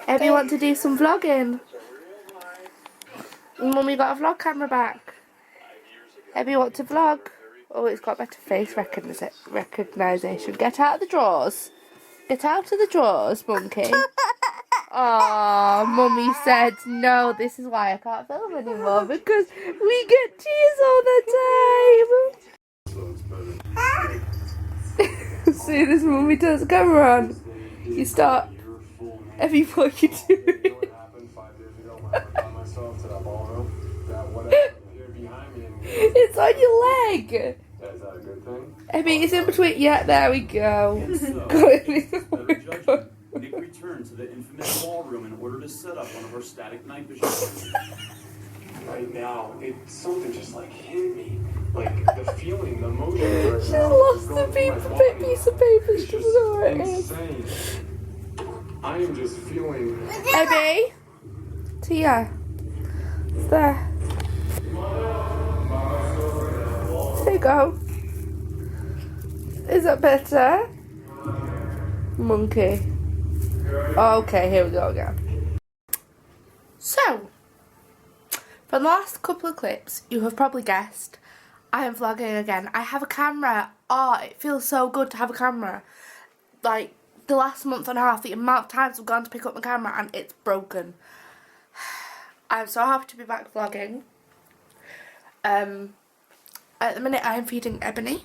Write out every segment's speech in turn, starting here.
Ebby want to do some vlogging. Mummy got a vlog camera back. Ebby want to vlog. Oh, it's got better face recognition. Get out of the drawers. Get out of the drawers, monkey. Oh, Mummy said no, this is why I can't film anymore, because we get tears all the time. As soon as Mummy turns the camera on, you start. Every what you do. It's on your leg. Is that a good thing? Ebby, it's in between. Yeah, there we go. Nick returned to the infamous ballroom in order to set up one of our static night vision cameras. Right now, something just like hit me. Like the feeling, the emotion. Right She now lost is the going through my body. piece of paper. It's She doesn't know where it is. insane. I am just feeling. Ebby, Tia, it's there. There you go. Is that better? Monkey. Okay, here we go again. So, from the last couple of clips, you have probably guessed, I am vlogging again. I have a camera. Oh, it feels so good to have a camera. Like, the last month and a half, the amount of times I've gone to pick up my camera and it's broken. I'm so happy to be back vlogging. At the minute I am feeding Ebony.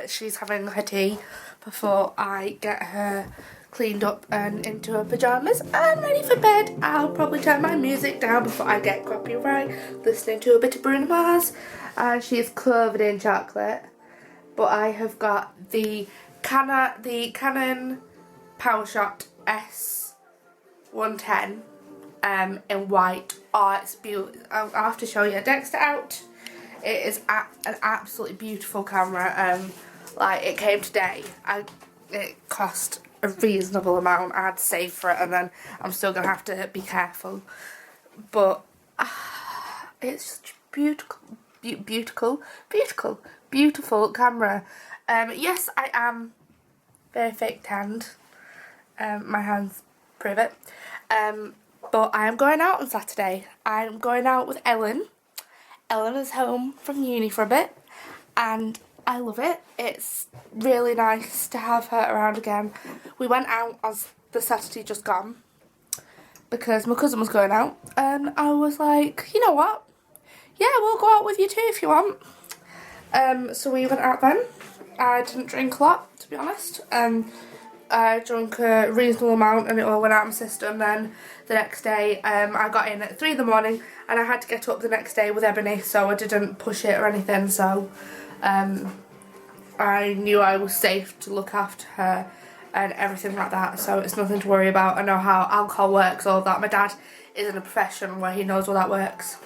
She's having her tea before I get her cleaned up and into her pyjamas and ready for bed. I'll probably turn my music down before I get copyright, listening to a bit of Bruno Mars, and she's covered in chocolate. But I have got the Canon PowerShot S110 in white. Oh, it's beautiful. I'll have to show you. Dexter out. It is an absolutely beautiful camera. Like, it came today. It cost a reasonable amount. I had to save for it, and then I'm still gonna have to be careful. But it's just beautiful camera. Yes, I am very fake tanned. My hands prove it. But I am going out on Saturday. I'm going out with Ellen. Ellen is home from uni for a bit, and I love it. It's really nice to have her around again. We went out on the Saturday just gone because my cousin was going out, and I was like, you know what? Yeah, we'll go out with you too if you want. So we went out then. I didn't drink a lot, to be honest. I drank a reasonable amount and it all went out of my system. Then the next day I got in at 3 in the morning and I had to get up the next day with Ebony, so I didn't push it or anything, so I knew I was safe to look after her and everything like that, so it's nothing to worry about. I know how alcohol works, all of that. My dad is in a profession where he knows all that works.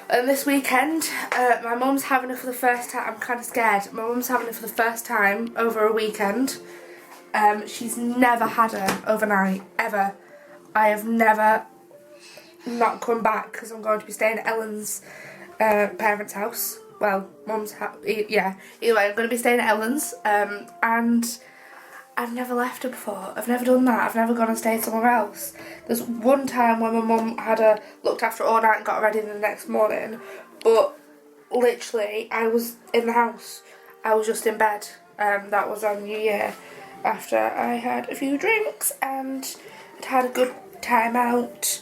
And this weekend, my mum's having it for the first time. I'm kind of scared. My mum's having it for the first time over a weekend. She's never had her overnight, ever. I have never not come back because I'm going to be staying at Ellen's parents' house. Well, mum's house, yeah. Either way, I'm going to be staying at Ellen's, and I've never left her before. I've never done that. I've never gone and stayed somewhere else. There's one time when my mum had her looked after her all night and got her ready the next morning, but literally I was in the house. I was just in bed. That was on New Year, after I had a few drinks and had a good time out.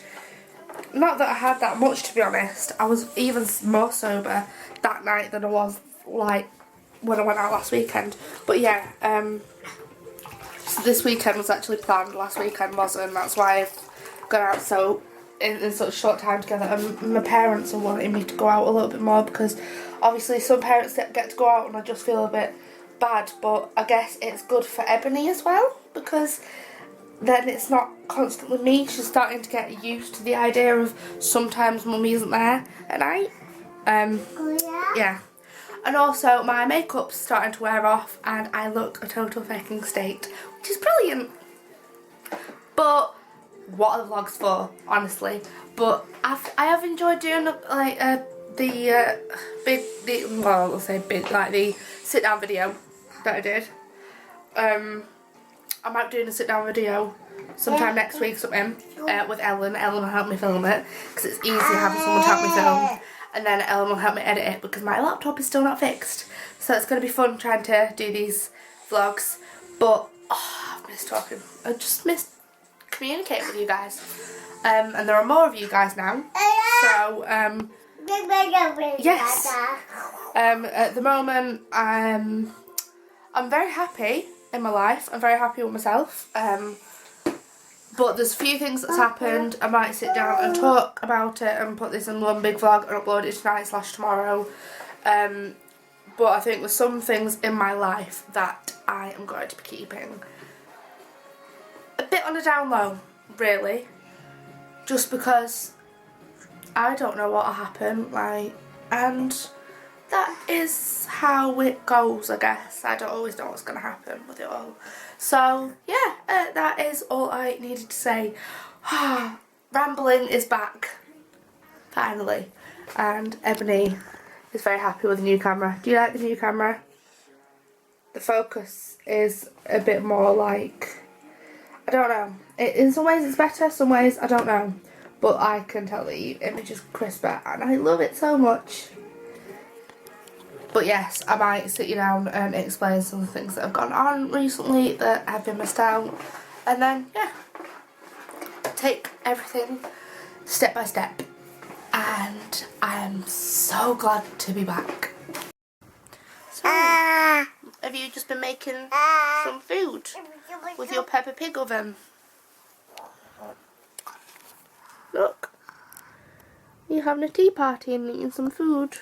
Not that I had that much, to be honest. I was even more sober that night than I was like when I went out last weekend. But yeah, so this weekend was actually planned, last weekend wasn't. That's why I've gone out so in such a short time together. And my parents are wanting me to go out a little bit more because obviously some parents get to go out and I just feel a bit bad, but I guess it's good for Ebony as well because then it's not constantly me. She's starting to get used to the idea of sometimes mummy isn't there at night. Yeah. And also my makeup's starting to wear off and I look a total faking state, which is brilliant. But what are the vlogs for, honestly? But I have enjoyed doing like the sit down video that I did. I'm out doing a sit down video sometime next week something with Ellen. Ellen will help me film it because it's easy having someone to help me film, and then Ellen will help me edit it because my laptop is still not fixed. So it's going to be fun trying to do these vlogs, but I've missed talking. I just missed communicating with you guys, and there are more of you guys now. So yes, at the moment I'm very happy in my life. I'm very happy with myself. But there's a few things that's happened. I might sit down and talk about it and put this in one big vlog and upload it tonight/tomorrow. But I think there's some things in my life that I am going to be keeping a bit on the down low, really. Just because I don't know what'll happen, like, and that is how it goes, I guess. I don't always know what's going to happen with it all. So, yeah, that is all I needed to say. Rambling is back, finally. And Ebony is very happy with the new camera. Do you like the new camera? The focus is a bit more like, I don't know. In some ways it's better, some ways I don't know. But I can tell the image is crisper and I love it so much. But yes, I might sit you down and explain some of the things that have gone on recently that have been missed out. And then, yeah, take everything step by step. And I am so glad to be back. So, have you just been making some food with your Peppa Pig oven? Look, you're having a tea party and eating some food.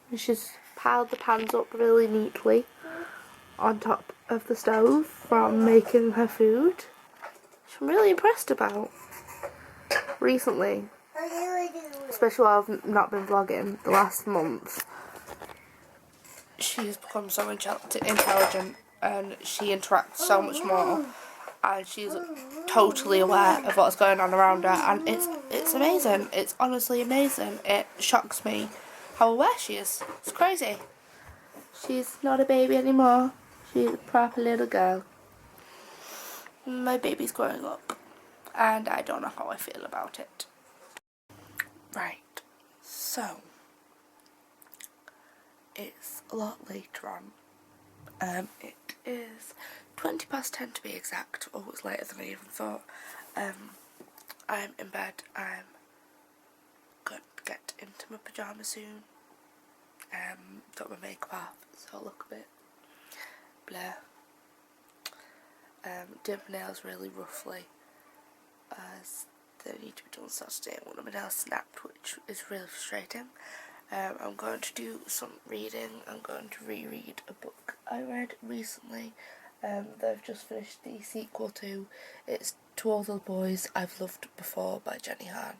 And she's piled the pans up really neatly on top of the stove from making her food, which I'm really impressed about. Recently, especially while I've not been vlogging the last month, she's become so intelligent and she interacts so much more, and she's totally aware of what's going on around her, and it's amazing. It's honestly amazing. It shocks me how aware she is. It's crazy. She's not a baby anymore. She's a proper little girl. My baby's growing up, and I don't know how I feel about it. Right, so it's a lot later on. It is 10:20 to be exact. Oh, it's later than I even thought. I'm in bed. I'm going to get into my pyjamas soon. Got my makeup off, so I look a bit blur. Did my nails really roughly, as they need to be done Saturday. One of my nails snapped, which is really frustrating. I'm going to do some reading. I'm going to reread a book I read recently. They've just finished the sequel to. It's To All the Boys I've Loved Before by Jenny Han,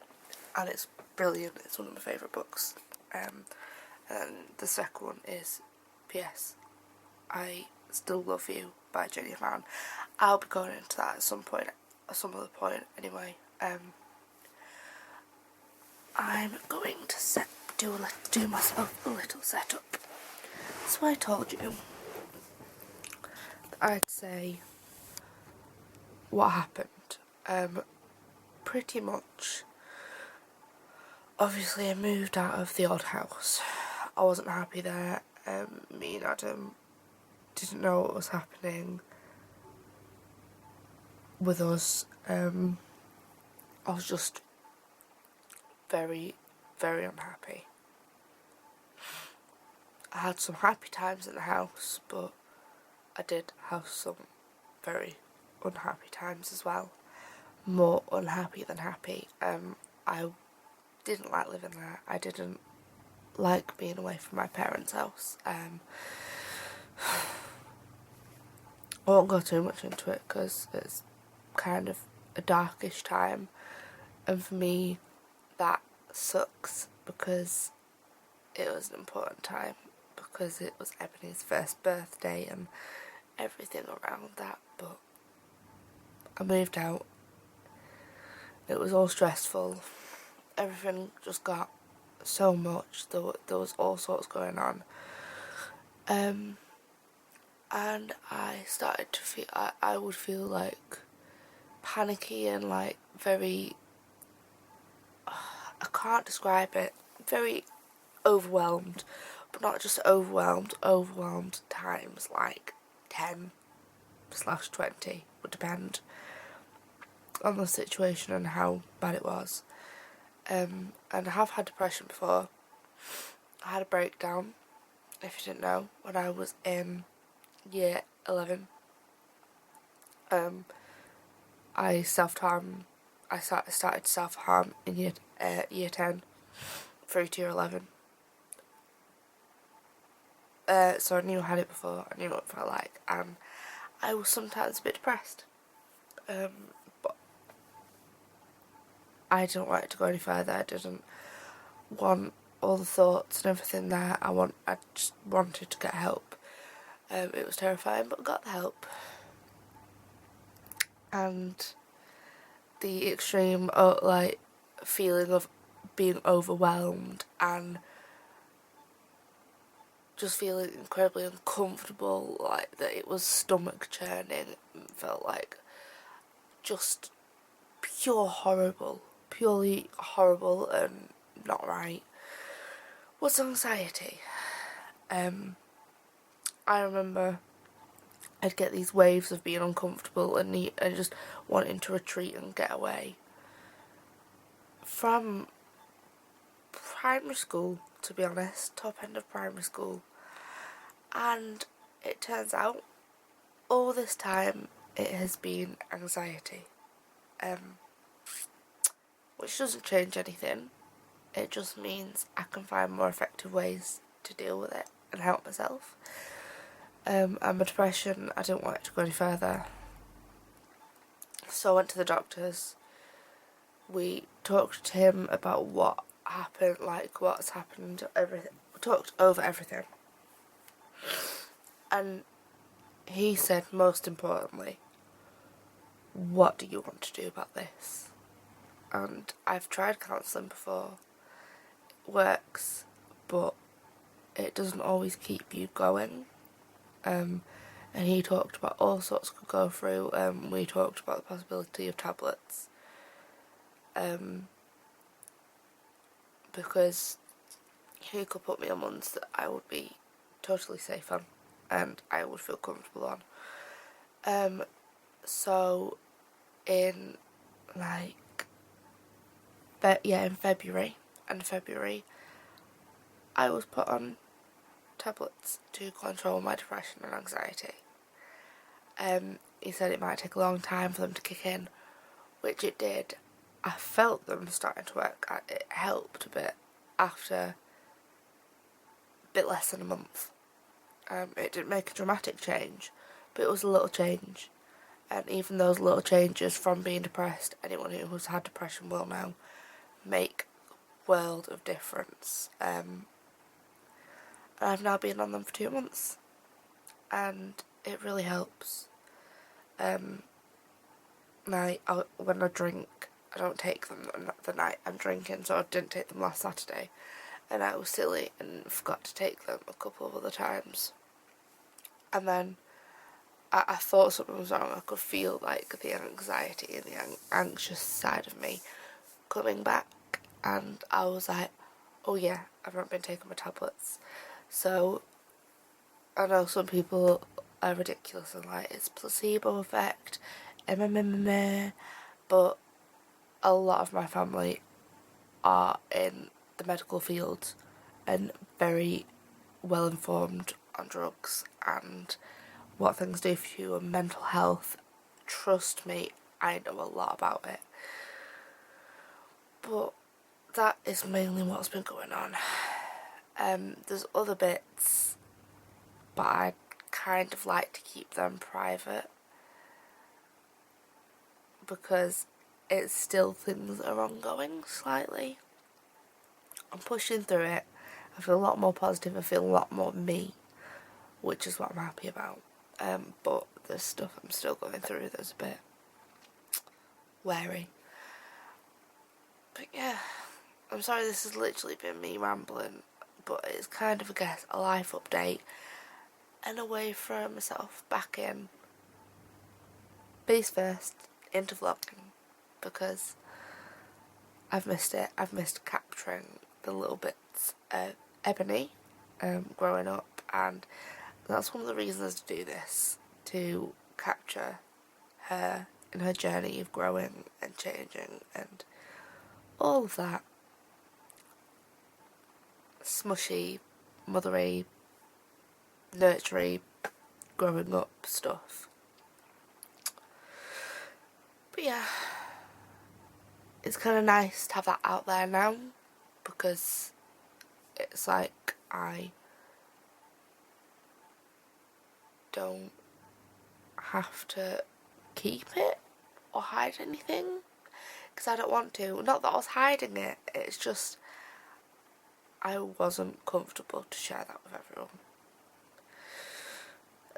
and it's brilliant. It's one of my favourite books. And the second one is P.S. I Still Love You by Jenny Han. I'll be going into that at some other point anyway. I'm going to do myself a little setup. So I told you that I'd say what happened. Pretty much, obviously I moved out of the old house. I wasn't happy there. Me and Adam didn't know what was happening with us. I was just very, very unhappy. I had some happy times in the house, but I did have some very unhappy times as well. More unhappy than happy. I didn't like living there. I didn't like being away from my parents' house. I won't go too much into it because it's kind of a darkish time, and for me that sucks because it was an important time, because it was Ebony's first birthday and everything around that. But I moved out. It was all stressful. Everything just got so much. There was all sorts going on. And I started to feel, I would feel like panicky and like very, I can't describe it, very overwhelmed, but not just overwhelmed times like 10/20, would depend on the situation and how bad it was. And I have had depression before. I had a breakdown, if you didn't know, when I was in year 11. I self-harm. I started self-harm in year 10 through to year 11. So I knew I had it before. I knew what it felt like, and I was sometimes a bit depressed. But I didn't want it to go any further. I didn't want all the thoughts and everything there. I just wanted to get help. It was terrifying, but got the help. And the extreme, like, feeling of being overwhelmed and just feeling incredibly uncomfortable, like that it was stomach churning, felt like just purely horrible and not right, was anxiety. I remember I'd get these waves of being uncomfortable and just wanting to retreat and get away. From primary school, to be honest, top end of primary school. And it turns out all this time it has been anxiety. Which doesn't change anything. It just means I can find more effective ways to deal with it and help myself. And my depression, I didn't want it to go any further. So I went to the doctors. We talked to him about what happened, like what's happened, everything. We talked over everything. And he said, most importantly, what do you want to do about this? And I've tried counselling before. It works, but it doesn't always keep you going. And he talked about all sorts could go through. We talked about the possibility of tablets. Because he could put me on ones that I would be totally safe on and I would feel comfortable on. So in in February, I was put on tablets to control my depression and anxiety. He said it might take a long time for them to kick in, which it did. I felt them starting to work. It helped a bit after a bit less than a month. It didn't make a dramatic change, but it was a little change. And even those little changes from being depressed, anyone who has had depression will know, make a world of difference. I've now been on them for 2 months, and it really helps. When I drink, I don't take them the night I'm drinking, so I didn't take them last Saturday, and I was silly and forgot to take them a couple of other times. And then I thought something was wrong. I could feel like the anxiety and the anxious side of me coming back, and I was like, oh yeah, I've not been taking my tablets. So I know some people are ridiculous and like it's placebo effect, but a lot of my family are in the medical field and very well informed on drugs and what things do for you and mental health. Trust me, I know a lot about it. But that is mainly what's been going on. There's other bits, but I kind of like to keep them private because it's still things that are ongoing slightly. I'm pushing through it. I feel a lot more positive. I feel a lot more me, which is what I'm happy about. But there's stuff I'm still going through that's a bit wary. But yeah, I'm sorry this has literally been me rambling, but it's kind of, I guess, a life update and a way to throw myself back in. Base first, into vlogging because I've missed it. I've missed capturing the little bits of Ebony growing up, and that's one of the reasons to do this, to capture her in her journey of growing and changing and all of that smushy, mothery, nurtury, growing up stuff. But yeah, it's kind of nice to have that out there now, because it's like I don't have to keep it or hide anything, because I don't want to. Not that I was hiding it, it's just I wasn't comfortable to share that with everyone.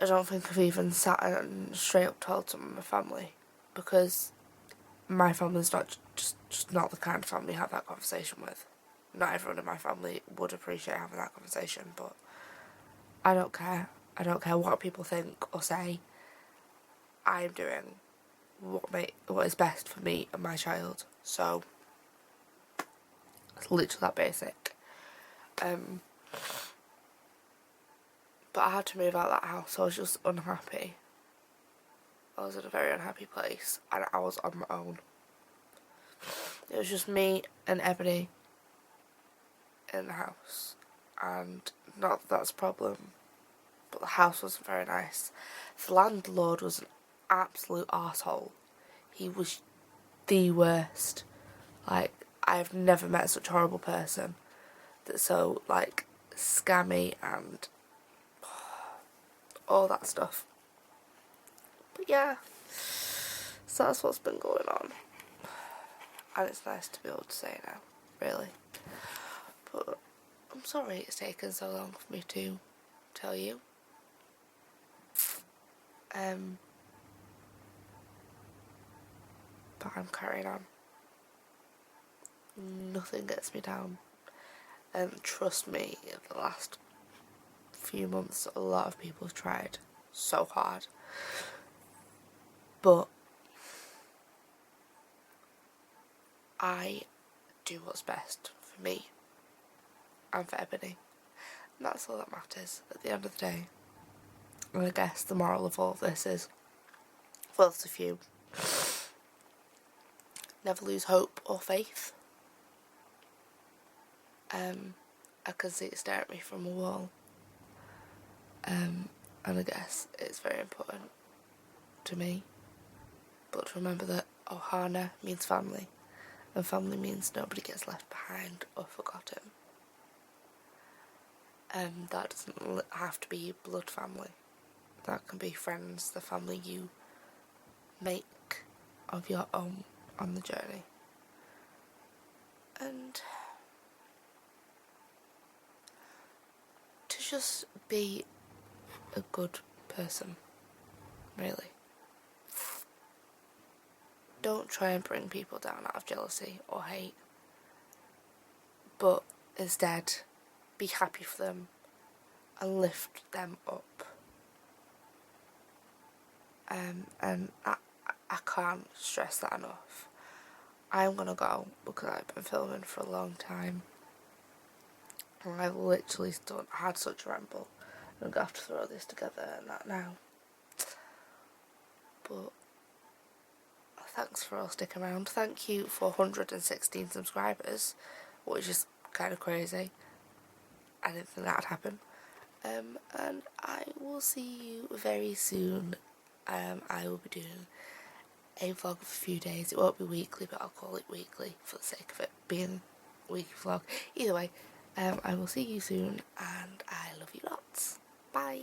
I don't think I've even sat and straight up told some of my family, because my family's not just not the kind of family you have that conversation with. Not everyone in my family would appreciate having that conversation, but I don't care. I don't care what people think or say. I'm doing what is best for me and my child. So it's literally that basic. But I had to move out of that house, so I was just unhappy. I was in a very unhappy place, and I was on my own. It was just me and Ebony in the house, and not that that's a problem, but the house wasn't very nice. The landlord was an absolute arsehole. He was the worst. Like, I've never met such a horrible person that's so, like, scammy and all that stuff. But yeah, so that's what's been going on, and it's nice to be able to say now, really. But I'm sorry it's taken so long for me to tell you. But I'm carrying on. Nothing gets me down. And trust me, in the last few months, a lot of people have tried so hard. But I do what's best for me and for Ebony. And that's all that matters at the end of the day. And I guess the moral of all of this is, well, there's a few. Never lose hope or faith. I can see it stare at me from a wall. And I guess it's very important to me. But to remember that Ohana means family, and family means nobody gets left behind or forgotten. That doesn't have to be blood family. That can be friends, the family you make of your own on the journey. And to just be a good person, really. Don't try and bring people down out of jealousy or hate, but instead be happy for them and lift them up. And I can't stress that enough. I'm gonna go because I've been filming for a long time, and I've literally had such a ramble. I'm gonna have to throw this together and that now. But thanks for all sticking around. Thank you for 116 subscribers, which is kind of crazy. I didn't think that would happen. And I will see you very soon. I will be doing a vlog of a few days. It won't be weekly, but I'll call it weekly for the sake of it being a weekly vlog. Either way, I will see you soon, and I love you lots. Bye.